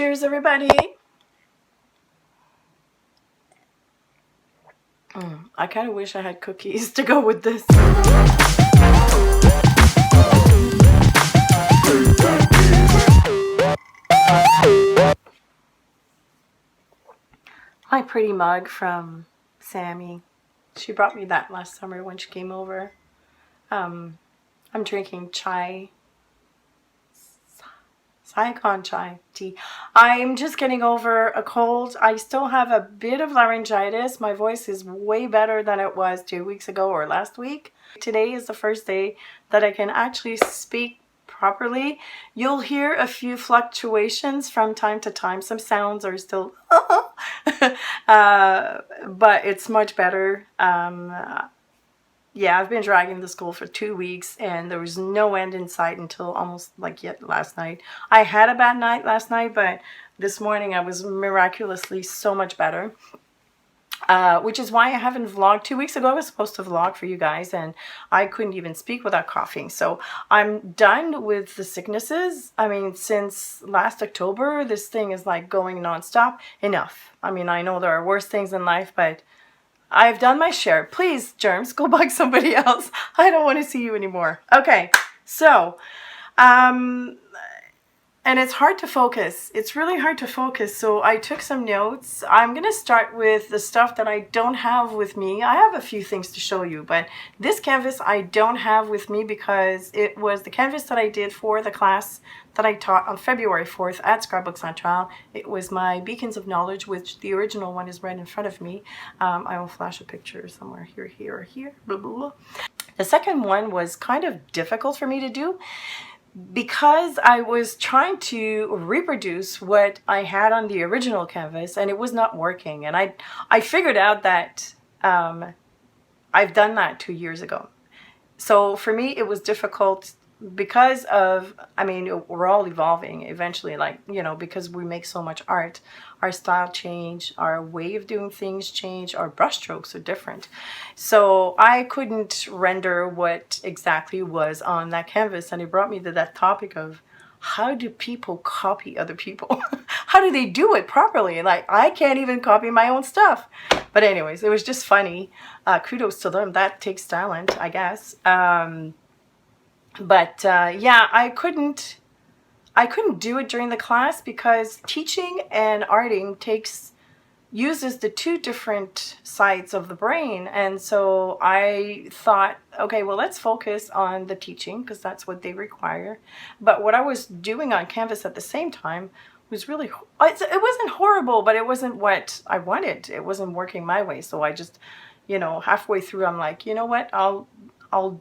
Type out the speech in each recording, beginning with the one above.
Cheers, everybody. I kind of wish I had cookies to go with this. My pretty mug from Sammy. She brought me that last summer when she came over. I'm drinking chai. Saigon chai tea. I'm just getting over a cold. I still have a bit of laryngitis. My voice is way better than it was 2 weeks ago or last week. Today is the first day that I can actually speak properly. You'll hear a few fluctuations from time to time. Some sounds are still but it's much better. Yeah, I've been dragging the school for 2 weeks and there was no end in sight until almost like yet last night. I had a bad night last night, but this morning I was miraculously so much better. Which is why I haven't vlogged. 2 weeks ago I was supposed to vlog for you guys and I couldn't even speak without coughing. So I'm done with the sicknesses. I mean, since last October, this thing is like going nonstop. Enough. I mean, I know there are worse things in life, but I've done my share. Please, germs, go bug somebody else. I don't want to see you anymore. Okay, so, and it's hard to focus. It's really hard to focus. So I took some notes. I'm going to start with the stuff that I don't have with me. I have a few things to show you, but this canvas I don't have with me because it was the canvas that I did for the class that I taught on February 4th at Scrapbook Central. It was my Beacons of Knowledge, which the original one is right in front of me. I will flash a picture somewhere here, here, or here. Blah, blah, blah. The second one was kind of difficult for me to do because I was trying to reproduce what I had on the original canvas and it was not working. And I figured out that I've done that 2 years ago. So for me, it was difficult because of, I mean, we're all evolving eventually, like, you know, because we make so much art, our style change, our way of doing things change, our brushstrokes are different. So I couldn't render what exactly was on that canvas, and it brought me to that topic of how do people copy other people? How do they do it properly? Like, I can't even copy my own stuff. But anyways, it was just funny. Kudos to them. That takes talent, I guess. Yeah, I couldn't do it during the class because teaching and arting uses the two different sides of the brain. And so I thought, okay, well, let's focus on the teaching because that's what they require. But what I was doing on canvas at the same time was really, it wasn't horrible, but it wasn't what I wanted. It wasn't working my way. So I just, you know, halfway through, I'm like, you know what, I'll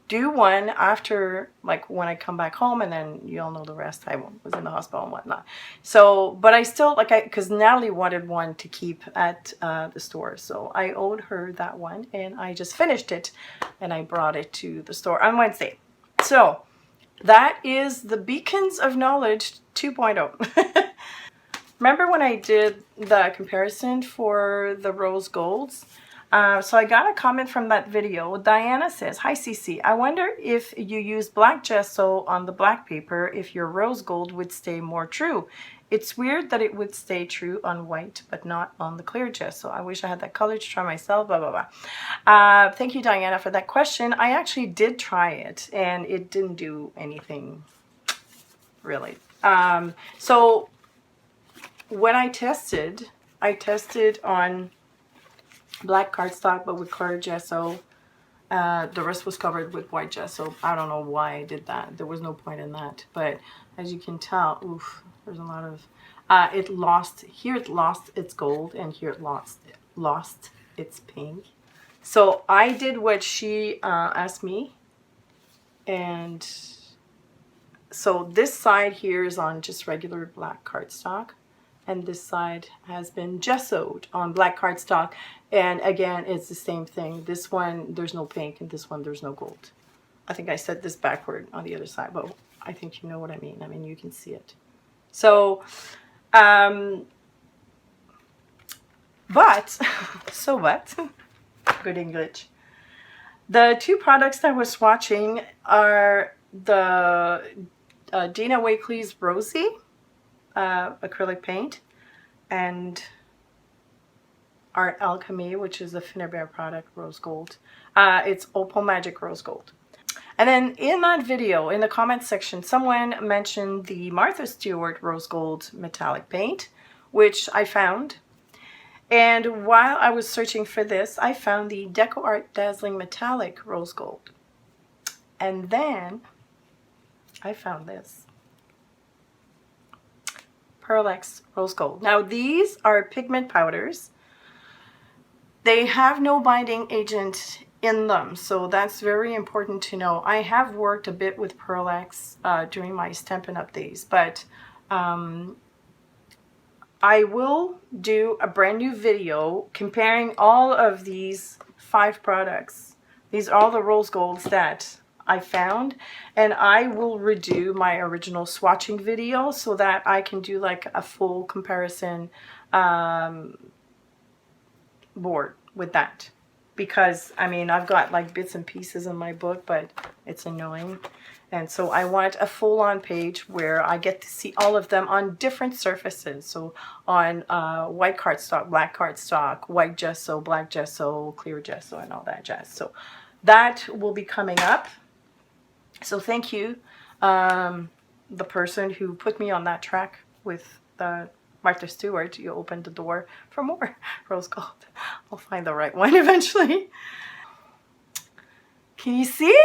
do one after, like, when I come back home, and then you all know the rest. I was in the hospital and whatnot. So, but I still, like, because Natalie wanted one to keep at the store. So I owed her that one, and I just finished it, and I brought it to the store on Wednesday. So that is the Beacons of Knowledge 2.0. Remember when I did the comparison for the rose golds? So I got a comment from that video. Diana says, "Hi CeeCee, I wonder if you use black gesso on the black paper, if your rose gold would stay more true. It's weird that it would stay true on white, but not on the clear gesso. I wish I had that color to try myself, blah, blah, blah." Thank you, Diana, for that question. I actually did try it, and it didn't do anything, really. So when I tested on black cardstock, but with clear gesso. The rest was covered with white gesso. I don't know why I did that. There was no point in that. But as you can tell, oof, there's a lot of, it lost its gold, and here it lost its pink. So I did what she asked me. And so this side here is on just regular black cardstock. And this side has been gessoed on black cardstock. And again, it's the same thing. This one, there's no pink, and this one, there's no gold. I think I said this backward on the other side, but I think you know what I mean. I mean, you can see it. So, what? Good English. The two products that I was swatching are the Dina Wakley's Rosie. acrylic paint, and Art Alchemy, which is a Finnabair product, rose gold. It's Opal Magic Rose Gold. And then in that video, in the comment section, someone mentioned the Martha Stewart Rose Gold metallic paint, which I found. And while I was searching for this, I found the Deco Art Dazzling Metallic Rose Gold. And then I found this Pearl-Ex Rose Gold. Now these are pigment powders. They have no binding agent in them, so that's very important to know. I have worked a bit with Pearl-Ex during my Stampin' Up! Days, but I will do a brand new video comparing all of these 5 products. These are all the rose golds that I found, and I will redo my original swatching video so that I can do like a full comparison board with that. Because, I mean, I've got like bits and pieces in my book, but it's annoying. And so I want a full-on page where I get to see all of them on different surfaces. So on white cardstock, black cardstock, white gesso, black gesso, clear gesso, and all that jazz. So that will be coming up. So thank you, the person who put me on that track with the Martha Stewart. You opened the door for more rose gold. I'll find the right one eventually. Can you see?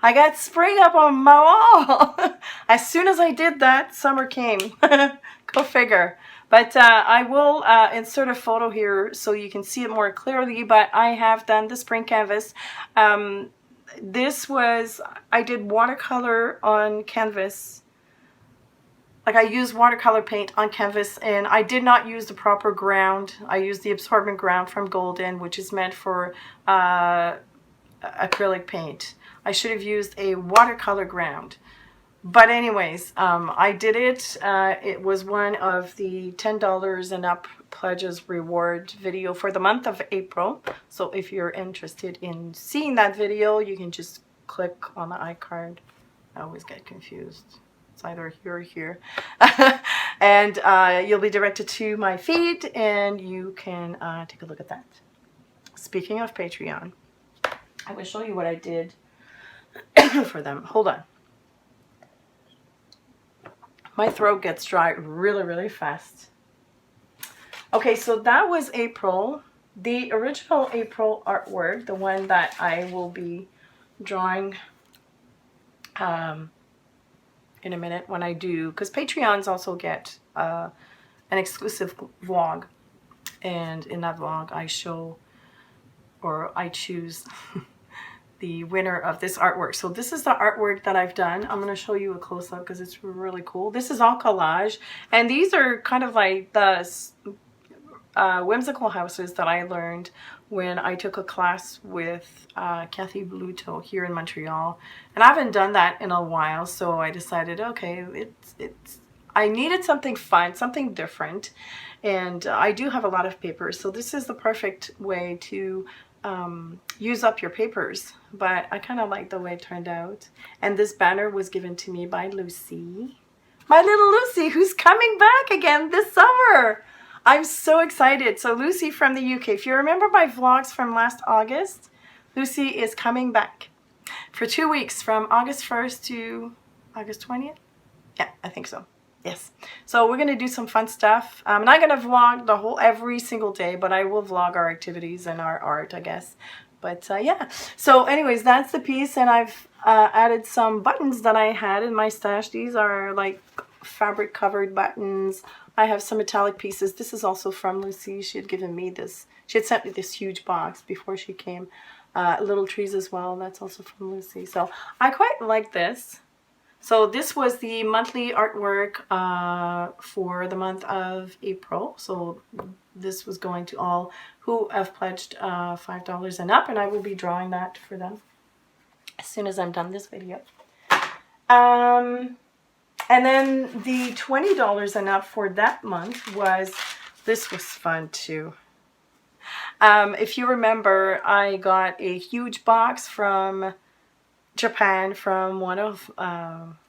I got spring up on my wall. As soon as I did that, summer came. Go figure. But I will insert a photo here so you can see it more clearly. But I have done the spring canvas. This was, I did watercolor on canvas. Like I used watercolor paint on canvas, and I did not use the proper ground. I used the absorbent ground from Golden, which is meant for acrylic paint. I should have used a watercolor ground. But anyways, I did it. It was one of the $10 and up pledges reward video for the month of April. So if you're interested in seeing that video, you can just click on the iCard. I always get confused. It's either here or here. And you'll be directed to my feed, and you can take a look at that. Speaking of Patreon, I will show you what I did for them. Hold on. My throat gets dry really, really fast. Okay, so that was April. The original April artwork, the one that I will be drawing in a minute when I do, because Patreons also get an exclusive vlog, and in that vlog I show, or I choose the winner of this artwork. So this is the artwork that I've done. I'm going to show you a close-up because it's really cool. This is all collage, and these are kind of like the whimsical houses that I learned when I took a class with Kathy Bluto here in Montreal. And I haven't done that in a while, so I decided, okay, I needed something fun, something different. And I do have a lot of papers, so this is the perfect way to use up your papers. But I kind of like the way it turned out. And this banner was given to me by Lucy. My little Lucy, who's coming back again this summer. I'm so excited. So Lucy from the UK, if you remember my vlogs from last August, Lucy is coming back for 2 weeks from August 1st to August 20th. Yeah, I think so. Yes. So we're going to do some fun stuff. I'm not going to vlog every single day, but I will vlog our activities and our art, I guess. But yeah. So anyways, that's the piece, and I've added some buttons that I had in my stash. These are like fabric covered buttons. I have some metallic pieces. This is also from Lucy. She had given me this. She had sent me this huge box before she came. Little trees as well. That's also from Lucy. So I quite like this. So this was the monthly artwork for the month of April. So this was going to all who have pledged $5 and up, and I will be drawing that for them as soon as I'm done this video. And then the $20 and up for that month was, this was fun too. If you remember, I got a huge box from Japan from one of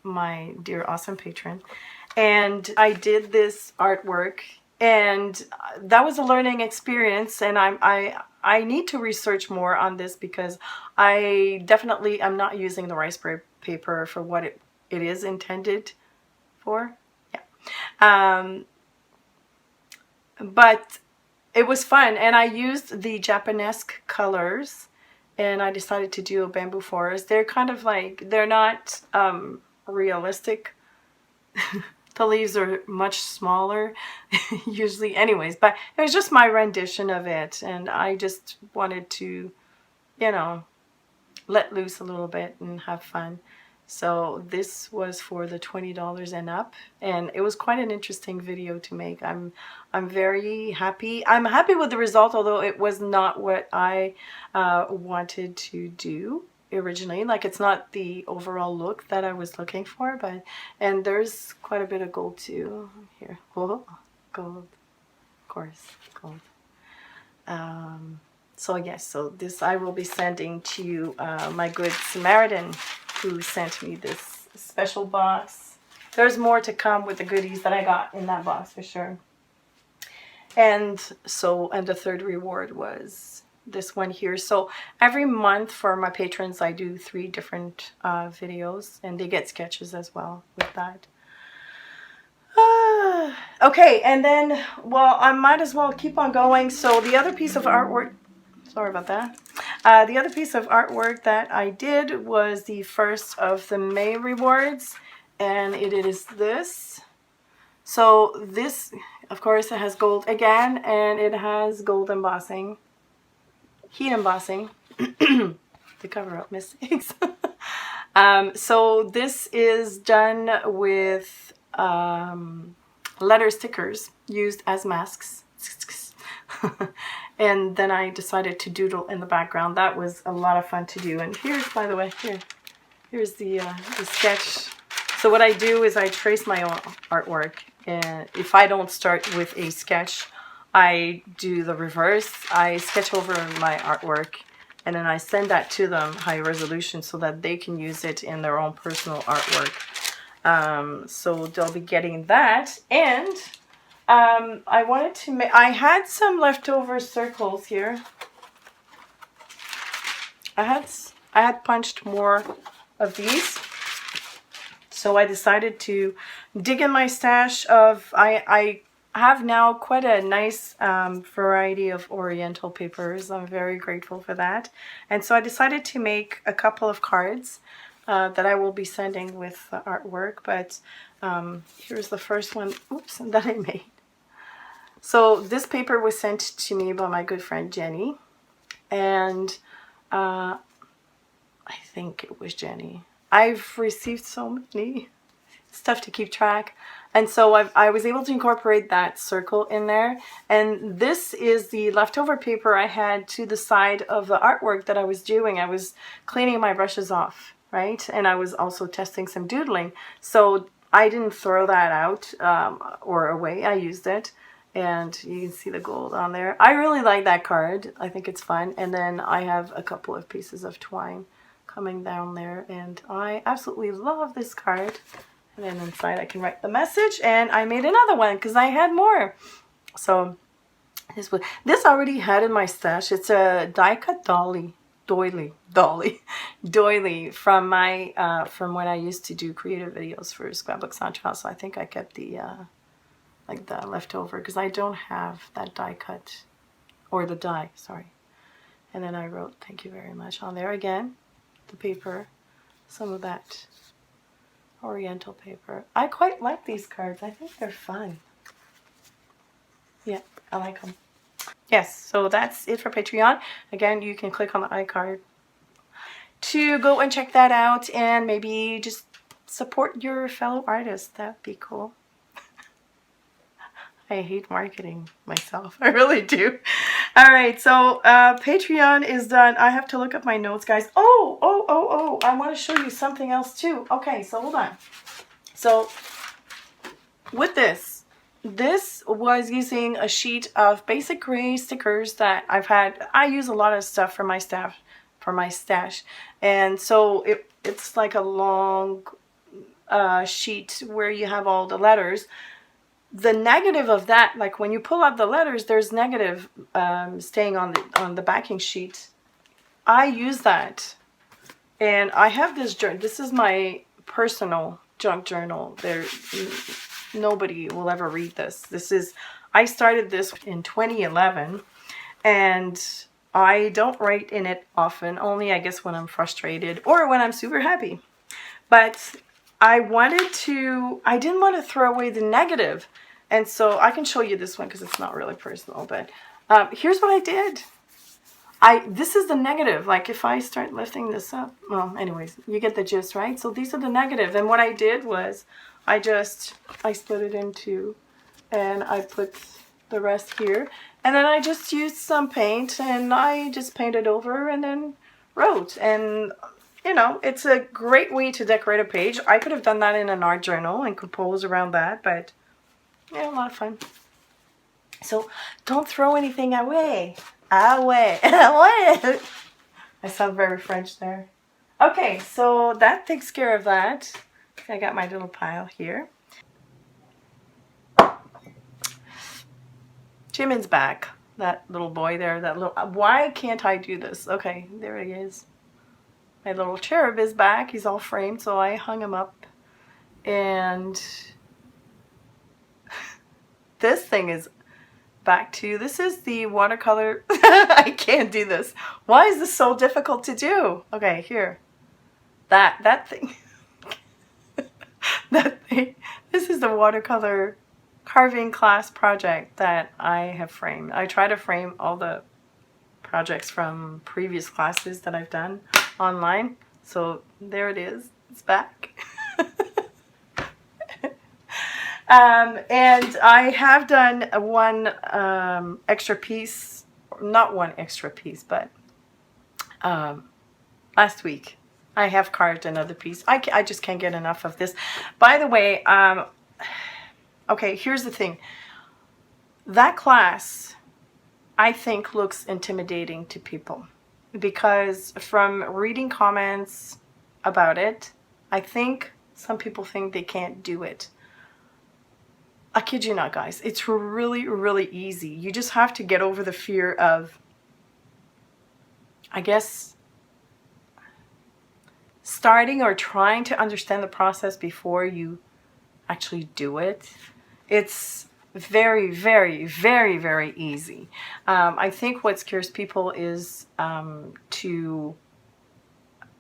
my dear awesome patrons, and I did this artwork, and that was a learning experience, and I need to research more on this because I definitely am not using the rice paper for what it is intended for. Yeah. But it was fun, and I used the Japanesque colors, and I decided to do a bamboo forest. They're kind of like, they're not realistic. The leaves are much smaller usually anyways, but it was just my rendition of it, and I just wanted to, you know, let loose a little bit and have fun. So this was for the $20 and up, and it was quite an interesting video to make. I'm very happy. I'm happy with the result, although it was not what I wanted to do originally. Like, it's not the overall look that I was looking for, but, and there's quite a bit of gold too here. Oh, gold, of course, gold. So yes, so this I will be sending to my good Samaritan who sent me this special box. There's more to come with the goodies that I got in that box for sure. And so, and the third reward was this one here. So every month for my patrons, I do 3 different videos, and they get sketches as well with that. Okay, and then, well, I might as well keep on going. So the other piece of artwork, sorry about that. The other piece of artwork that I did was the first of the May rewards, and it is this. So this, of course, it has gold again, and it has gold embossing, heat embossing to cover up mistakes. So this is done with letter stickers used as masks. And then I decided to doodle in the background. That was a lot of fun to do. And here's, by the way, here's the sketch. So what I do is I trace my own artwork, and if I don't start with a sketch, I do the reverse. I sketch over my artwork, and then I send that to them high resolution so that they can use it in their own personal artwork. So they'll be getting that, and I wanted to make, I had some leftover circles here. I had punched more of these, so I decided to dig in my stash of, I have now quite a nice variety of Oriental papers. I'm very grateful for that, and so I decided to make a couple of cards that I will be sending with the artwork. But here's the first one, oops, that I made. So this paper was sent to me by my good friend Jenny, and I think it was Jenny. I've received so many stuff to keep track, and so I was able to incorporate that circle in there. And this is the leftover paper I had to the side of the artwork that I was doing. I was cleaning my brushes off, right? And I was also testing some doodling, so I didn't throw that out or away. I used it. And you can see the gold on there. I really like that card. I think it's fun. And then I have a couple of pieces of twine coming down there. And I absolutely love this card. And then inside I can write the message. And I made another one because I had more. So this already had in my stash. It's a die-cut doily from my from when I used to do creative videos for Scrapbook Central. So I think I kept the like the leftover, because I don't have that die cut, or the die, sorry. And then I wrote thank you very much on there again, the paper, some of that Oriental paper. I quite like these cards. I think they're fun. Yeah, I like them. Yes, so that's it for Patreon. Again, you can click on the iCard to go and check that out, and maybe just support your fellow artists. That'd be cool. I hate marketing myself. I really do. All right, so Patreon is done. I have to look up my notes, guys. Oh, I want to show you something else too. Okay, so hold on. So with this was using a sheet of basic gray stickers that I've had. I use a lot of stuff for my staff for my stash. And so it's like a long sheet where you have all the letters. The negative of that, like when you pull out the letters, there's negative staying on the backing sheet. I use that, and I have this journal. This is my personal junk journal. Nobody will ever read this. I started this in 2011, and I don't write in it often, only I guess when I'm frustrated or when I'm super happy. But I didn't want to throw away the negative. And so I can show you this one because it's not really personal, but here's what I did. This is the negative. Like if I start lifting this up, well, anyways, you get the gist, right? So these are the negative. And what I did was I split it in two, and I put the rest here. And then I just used some paint, and I just painted over and then wrote. And, you know, it's a great way to decorate a page. I could have done that in an art journal and compose around that, but yeah, a lot of fun. So don't throw anything away. Away. Away. I sound very French there. Okay, so that takes care of that. I got my little pile here. Jimin's back. That little boy there. Why can't I do this? Okay, there he is. My little cherub is back. He's all framed, so I hung him up. And this thing is back to, this is the watercolor. I can't do this. Why is this so difficult to do? Okay, here. That thing. That thing. This is the watercolor carving class project that I have framed. I try to frame all the projects from previous classes that I've done online. So there it is. It's back. And I have done one extra piece, not one extra piece, but last week I have carved another piece. I just can't get enough of this. By the way, okay, here's the thing. That class, I think, looks intimidating to people because from reading comments about it, I think some people think they can't do it. I kid you not, guys. It's really, really easy. You just have to get over the fear of, I guess, starting or trying to understand the process before you actually do it. It's very, very, very, very easy. I think what scares people is to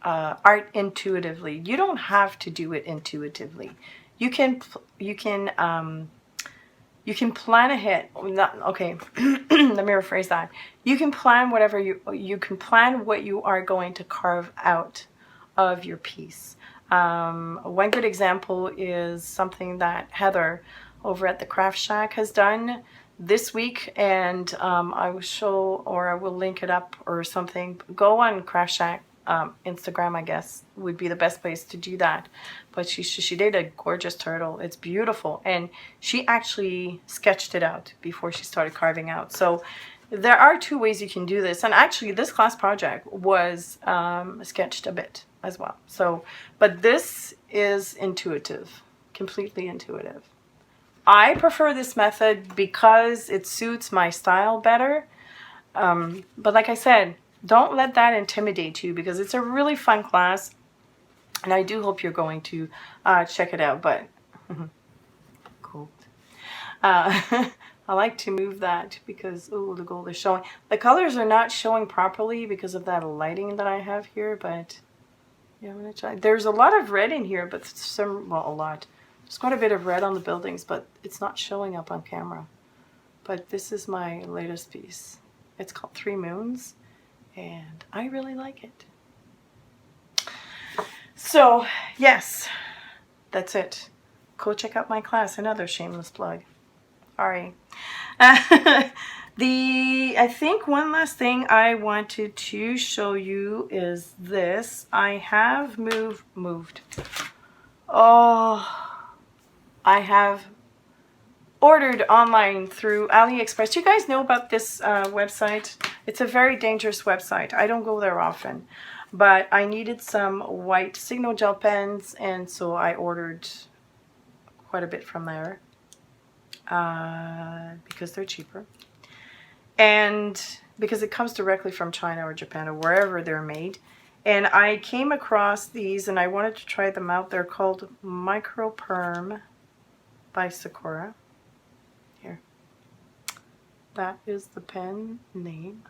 art intuitively. You don't have to do it intuitively. You can plan ahead. Okay, let me rephrase that. You can plan whatever you can plan what you are going to carve out of your piece. One good example is something that Heather over at the Craft Shack has done this week, and I will show, or I will link it up or something. Go on Craft Shack Instagram, I guess, would be the best place to do that. But she did a gorgeous turtle. It's beautiful, and she actually sketched it out before she started carving out. So there are two ways you can do this, and actually this class project was sketched a bit as well. So, but this is intuitive, completely intuitive. I prefer this method because it suits my style better. But like I said, don't let that intimidate you because it's a really fun class. And I do hope you're going to check it out. But, cool. I like to move that because, oh, the gold is showing. The colors are not showing properly because of that lighting that I have here. But, yeah, I'm going to try. There's a lot of red in here, but a lot. There's quite a bit of red on the buildings, but it's not showing up on camera. But this is my latest piece. It's called 3 Moons, and I really like it. So, yes, that's it. Go check out my class. Another shameless plug. Sorry. I think one last thing I wanted to show you is this. I have moved. Oh, I have ordered online through AliExpress. Do you guys know about this website? It's a very dangerous website. I don't go there often, but I needed some white Signal gel pens, and so I ordered quite a bit from there because they're cheaper, and because it comes directly from China or Japan or wherever they're made. And I came across these and I wanted to try them out. They're called Micro Perm by Sakura. Here, that is the pen name.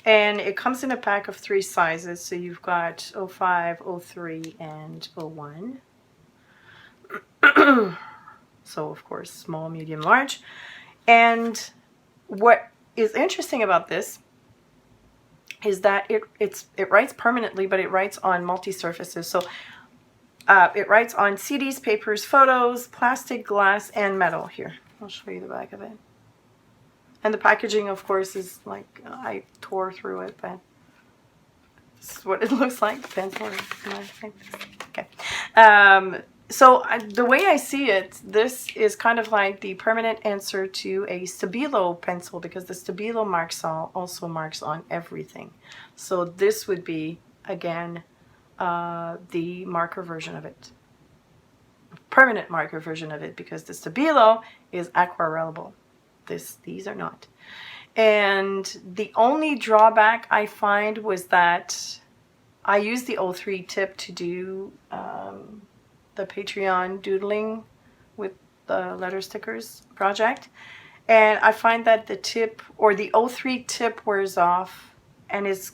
And it comes in a pack of 3 sizes. So you've got 05, 03, and 01. So of course, small, medium, large. And what is interesting about this is that it writes permanently, but it writes on multi-surfaces. So it writes on CDs, papers, photos, plastic, glass, and metal. Here, I'll show you the back of it. And the packaging, of course, is like, I tore through it, but this is what it looks like. The pencil. Okay. So the way I see it, this is kind of like the permanent answer to a Stabilo pencil, because the Stabilo Mark-Sol also marks on everything. So this would be, again, the marker version of it. Permanent marker version of it, because the Stabilo is aquarellable. These are not. And the only drawback I find was that I used the 03 tip to do the Patreon doodling with the letter stickers project, and I find that the tip, or the 03 tip, wears off and is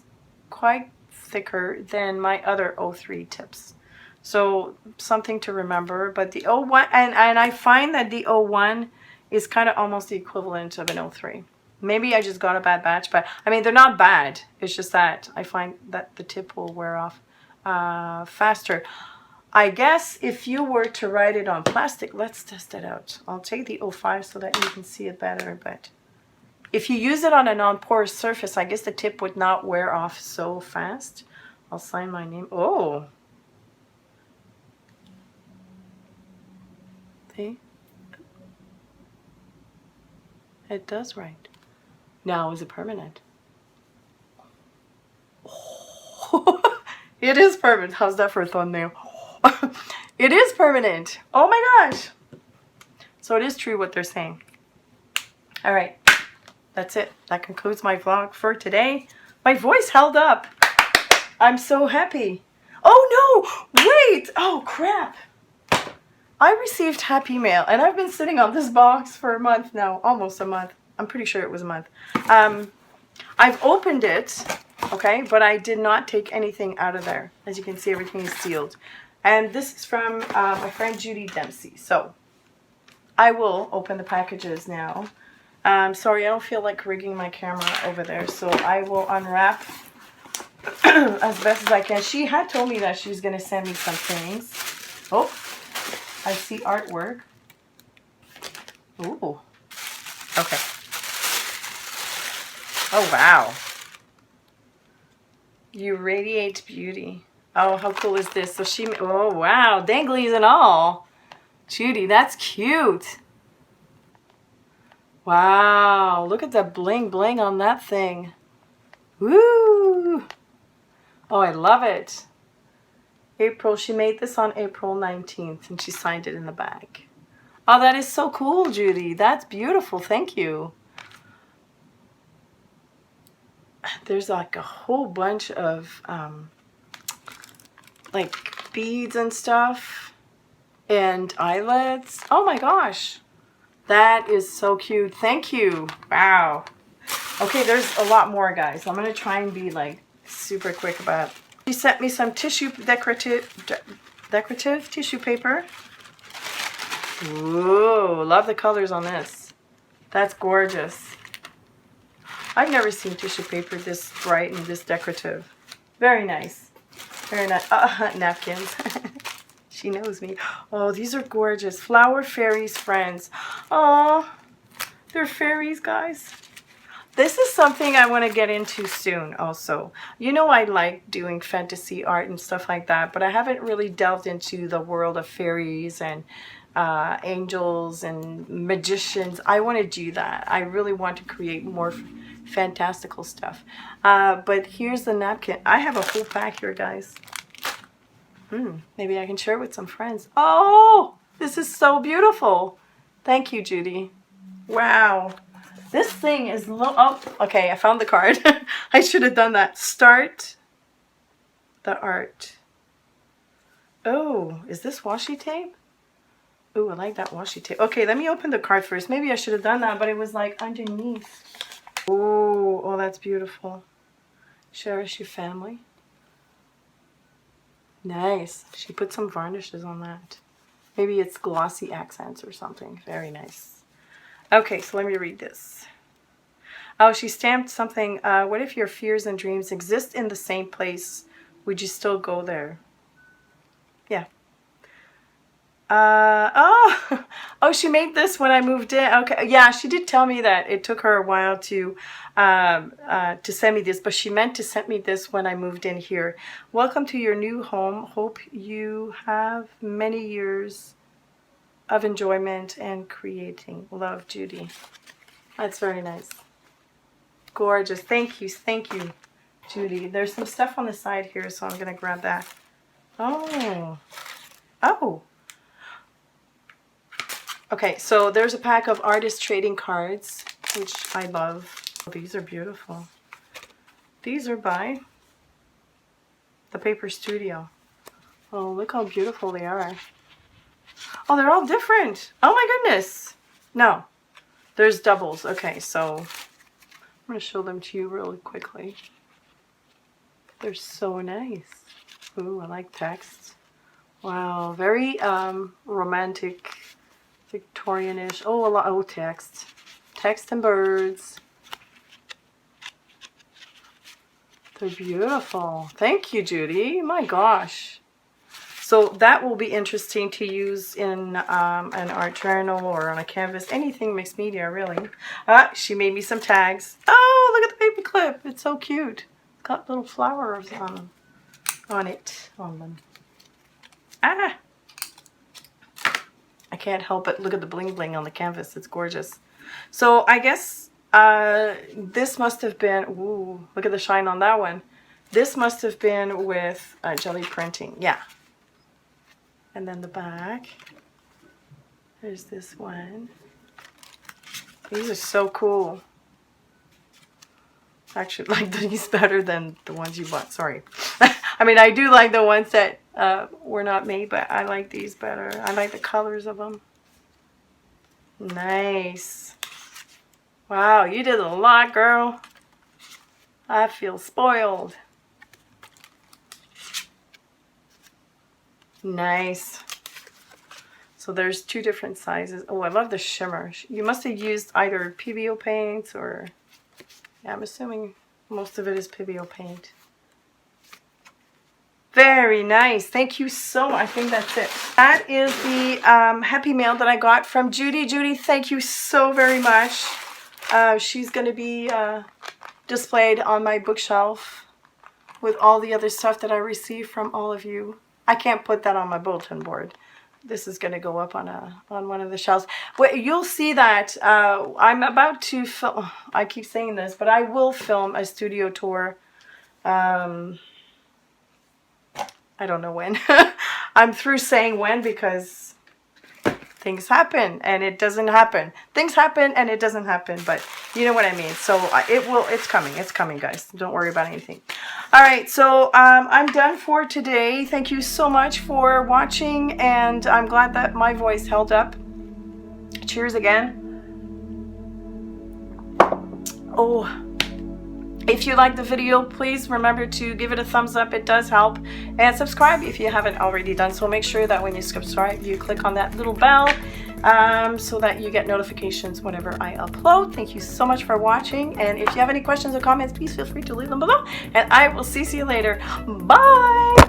quite thicker than my other 03 tips. So something to remember. But the 01, and I find that the 01 is kind of almost the equivalent of an 03. Maybe I just got a bad batch, but I mean, they're not bad. It's just that I find that the tip will wear off faster. I guess if you were to write it on plastic, let's test it out. I'll take the 05 so that you can see it better, but if you use it on a non-porous surface, I guess the tip would not wear off so fast. I'll sign my name. Oh. See? It does write. Now, is it permanent? Oh. It is permanent. How's that for a thumbnail? It is permanent. Oh my gosh. So it is true what they're saying. All right. That's it. That concludes my vlog for today. My voice held up. I'm so happy. Oh no, wait. Oh crap. I received Happy Mail, and I've been sitting on this box for a month now. Almost a month. I'm pretty sure it was a month. I've opened it, okay, but I did not take anything out of there. As you can see, everything is sealed. And this is from my friend Judy Dempsey. So I will open the packages now. Sorry, I don't feel like rigging my camera over there, so I will unwrap as best as I can. She had told me that she was going to send me some things. Oh, I see artwork. Ooh. Okay. Oh, wow. You radiate beauty. Oh, how cool is this? So she, oh, wow. Danglies and all. Judy, that's cute. Wow. Look at the bling bling on that thing. Woo. Oh, I love it. April, she made this on April 19th and she signed it in the back. Oh, that is so cool, Judy. That's beautiful. Thank you. There's like a whole bunch of like beads and stuff and eyelets. Oh my gosh. That is so cute. Thank you. Wow. Okay, there's a lot more, guys. I'm going to try and be like super quick about it. She sent me some tissue, decorative tissue paper. Ooh, love the colors on this. That's gorgeous. I've never seen tissue paper this bright and this decorative. Very nice. Very nice. Napkins. She knows me. Oh, these are gorgeous. Flower Fairies Friends. Oh, they're fairies, guys. This is something I want to get into soon also. You know, I like doing fantasy art and stuff like that, but I haven't really delved into the world of fairies and angels and magicians. I want to do that. I really want to create more fantastical stuff. But here's the napkin. I have a whole pack here, guys. Maybe I can share it with some friends. Oh, this is so beautiful. Thank you, Judy. Wow. This thing is oh, okay, I found the card. I should have done that. Start the art. Oh, is this washi tape? Oh, I like that washi tape. Okay, let me open the card first. Maybe I should have done that, but it was like underneath. Oh, that's beautiful. Cherish your family. Nice. She put some varnishes on that. Maybe it's glossy accents or something. Very nice. Okay, so let me read this. Oh, she stamped something. What if your fears and dreams exist in the same place? Would you still go there? Yeah. Oh, she made this when I moved in. Okay, yeah, she did tell me that it took her a while to send me this, but she meant to send me this when I moved in here. Welcome to your new home. Hope you have many years of enjoyment and creating. Love, Judy. That's very nice. Gorgeous. Thank you, Judy. There's some stuff on the side here, so I'm gonna grab that. Oh. Okay, so there's a pack of artist trading cards, which I love. These are beautiful. These are by the Paper Studio. Oh, look how beautiful they are. Oh, they're all different. Oh my goodness. No, there's doubles. Okay, so I'm going to show them to you really quickly. They're so nice. Ooh, I like text. Wow, very romantic, Victorianish. Oh, a lot. Oh, text and birds. They're beautiful. Thank you, Judy. My gosh. So that will be interesting to use in an art journal or on a canvas, anything mixed media, really. She made me some tags. Oh, look at the paper clip. It's so cute. It's got little flowers on them. I can't help but look at the bling bling on the canvas. It's gorgeous. So I guess this must have been, ooh, look at the shine on that one. This must have been with jelly printing. Yeah. And then the back. There's this one. These are so cool. I actually like these better than the ones you bought. Sorry. I mean, I do like the ones that were not made, but I like these better. I like the colors of them. Nice. Wow, you did a lot, girl. I feel spoiled. Nice. So there's two different sizes. Oh, I love the shimmer. You must have used either PBO paint or, yeah, I'm assuming most of it is PBO paint. Very nice. Thank you so much. I think that's it. That is the happy mail that I got from Judy. Judy, thank you so very much. She's going to be displayed on my bookshelf with all the other stuff that I received from all of you. I can't put that on my bulletin board. This is going to go up on one of the shelves. Well, you'll see that I'm about to film. I keep saying this, but I will film a studio tour. I don't know when. I'm through saying when because things happen and it doesn't happen. Things happen and it doesn't happen, but you know what I mean. So it's coming. It's coming, guys. Don't worry about anything. All right, so I'm done for today. Thank you so much for watching, and I'm glad that my voice held up. Cheers again. Oh, if you like the video, please remember to give it a thumbs up. It does help. And subscribe if you haven't already done so. Make sure that when you subscribe, you click on that little bell so that you get notifications whenever I upload. Thank you so much for watching. And if you have any questions or comments, please feel free to leave them below. And I will see you later. Bye!